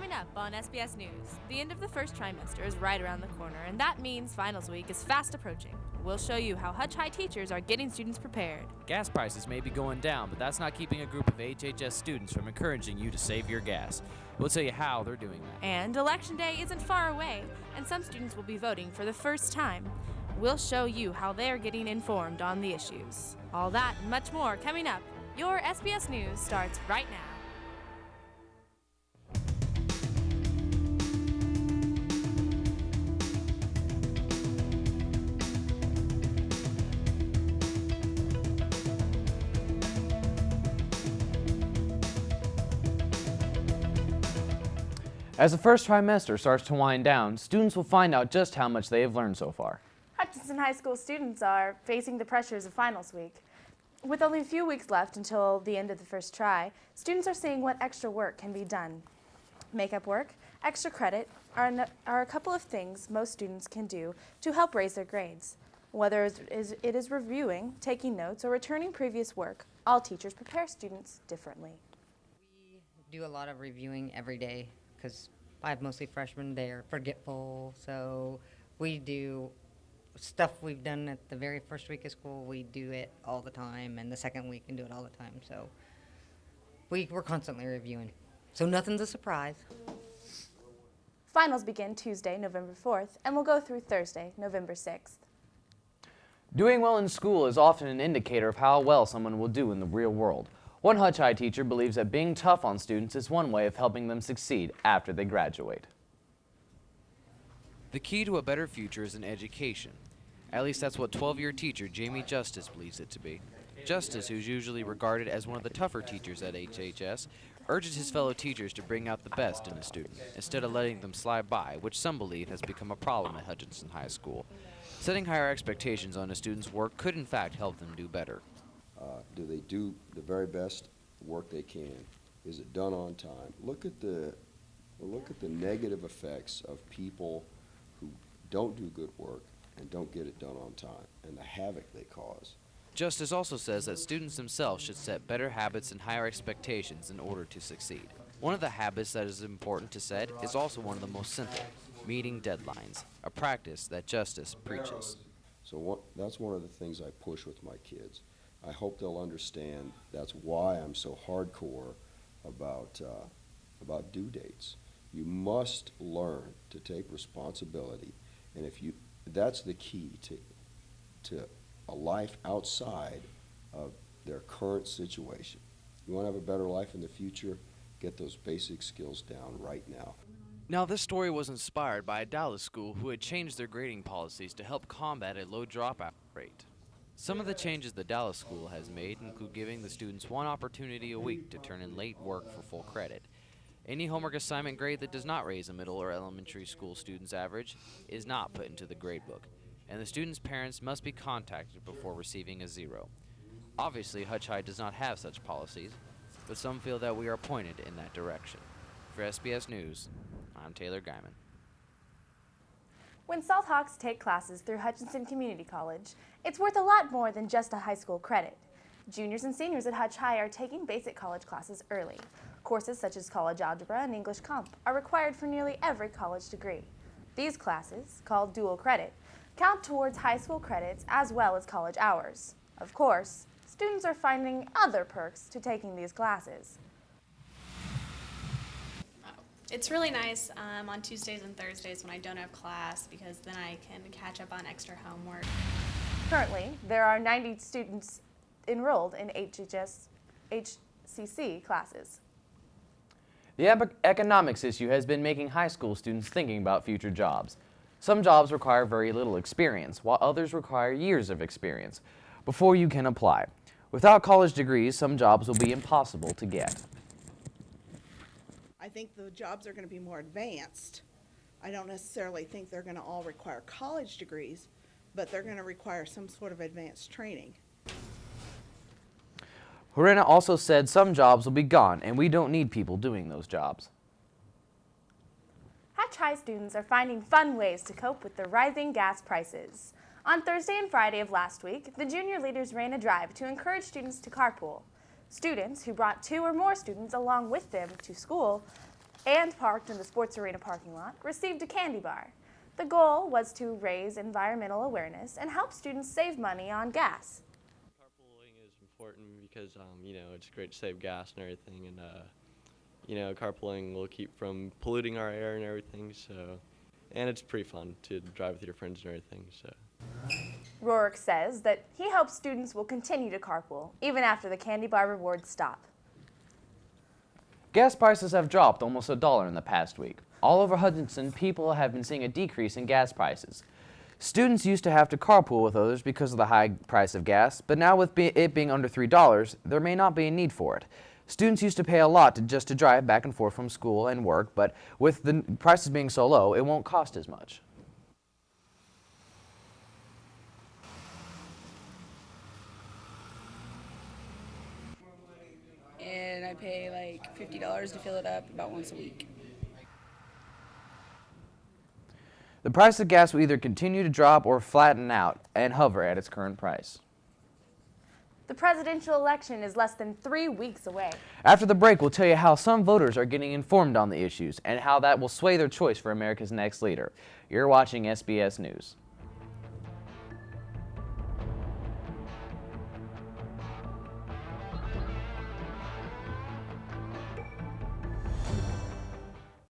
Coming up on SBS News, the end of the first trimester is right around the corner, and that means finals week is fast approaching. We'll show you how Hutch High teachers are getting students prepared. Gas prices may be going down, but that's not keeping a group of HHS students from encouraging you to save your gas. We'll tell you how they're doing that. And Election Day isn't far away, and some students will be voting for the first time. We'll show you how they're getting informed on the issues. All that and much more coming up. Your SBS News starts right now. As the first trimester starts to wind down, students will find out just how much they have learned so far. Hutchinson High School students are facing the pressures of finals week. With only a few weeks left until the end of the first try, students are seeing what extra work can be done. Makeup work, extra credit are a couple of things most students can do to help raise their grades. Whether it is reviewing, taking notes, or returning previous work, all teachers prepare students differently. We do a lot of reviewing every day because I have mostly freshmen. They're forgetful, so we do stuff we've done at the very first week of school. We do it all the time, and the second week and do it all the time. So we're constantly reviewing, so nothing's a surprise. Finals begin Tuesday, November 4th, and will go through Thursday, November 6th. Doing well in school is often an indicator of how well someone will do in the real world. One Hutch High teacher believes that being tough on students is one way of helping them succeed after they graduate. The key to a better future is in education. At least that's what 12-year teacher Jamie Justice believes it to be. Justice, who's usually regarded as one of the tougher teachers at HHS, urges his fellow teachers to bring out the best in a student, instead of letting them slide by, which some believe has become a problem at Hutchinson High School. Setting higher expectations on a student's work could in fact help them do better. Do they do the very best work they can? Is it done on time? Look at the negative effects of people who don't do good work and don't get it done on time, and the havoc they cause. Justice also says that students themselves should set better habits and higher expectations in order to succeed. One of the habits that is important to set is also one of the most simple, meeting deadlines, a practice that Justice preaches. So that's one of the things I push with my kids. I hope they'll understand that's why I'm so hardcore about due dates. You must learn to take responsibility, and that's the key to a life outside of their current situation. You want to have a better life in the future? Get those basic skills down right now. Now, this story was inspired by a Dallas school who had changed their grading policies to help combat a low dropout rate. Some of the changes the Dallas school has made include giving the students one opportunity a week to turn in late work for full credit. Any homework assignment grade that does not raise a middle or elementary school student's average is not put into the gradebook, and the student's parents must be contacted before receiving a 0. Obviously, Hutch High does not have such policies, but some feel that we are pointed in that direction. For SBS News, I'm Taylor Guyman. When Salthawks take classes through Hutchinson Community College, it's worth a lot more than just a high school credit. Juniors and seniors at Hutch High are taking basic college classes early. Courses such as college algebra and English comp are required for nearly every college degree. These classes, called dual credit, count towards high school credits as well as college hours. Of course, students are finding other perks to taking these classes. It's really nice on Tuesdays and Thursdays when I don't have class, because then I can catch up on extra homework. Currently, there are 90 students enrolled in HCC classes. The economics issue has been making high school students thinking about future jobs. Some jobs require very little experience, while others require years of experience before you can apply. Without college degrees, some jobs will be impossible to get. I think the jobs are going to be more advanced. I don't necessarily think they're going to all require college degrees, but they're going to require some sort of advanced training. Horena also said some jobs will be gone, and we don't need people doing those jobs. Hutch High students are finding fun ways to cope with the rising gas prices. On Thursday and Friday of last week, the junior leaders ran a drive to encourage students to carpool. Students who brought 2 or more students along with them to school and parked in the sports arena parking lot received a candy bar. The goal was to raise environmental awareness and help students save money on gas. Carpooling is important because, it's great to save gas and everything, and, carpooling will keep from polluting our air and everything, so, and it's pretty fun to drive with your friends and everything, so. Rourke says that he hopes students will continue to carpool even after the candy bar rewards stop. Gas prices have dropped almost $1 in the past week. All over Hutchinson, people have been seeing a decrease in gas prices. Students used to have to carpool with others because of the high price of gas, but now with it being under $3, there may not be a need for it. Students used to pay a lot just to drive back and forth from school and work, but with the prices being so low, it won't cost as much. And I pay like $50 to fill it up about once a week. The price of gas will either continue to drop or flatten out and hover at its current price. The presidential election is less than 3 weeks away. After the break, we'll tell you how some voters are getting informed on the issues and how that will sway their choice for America's next leader. You're watching SBS News.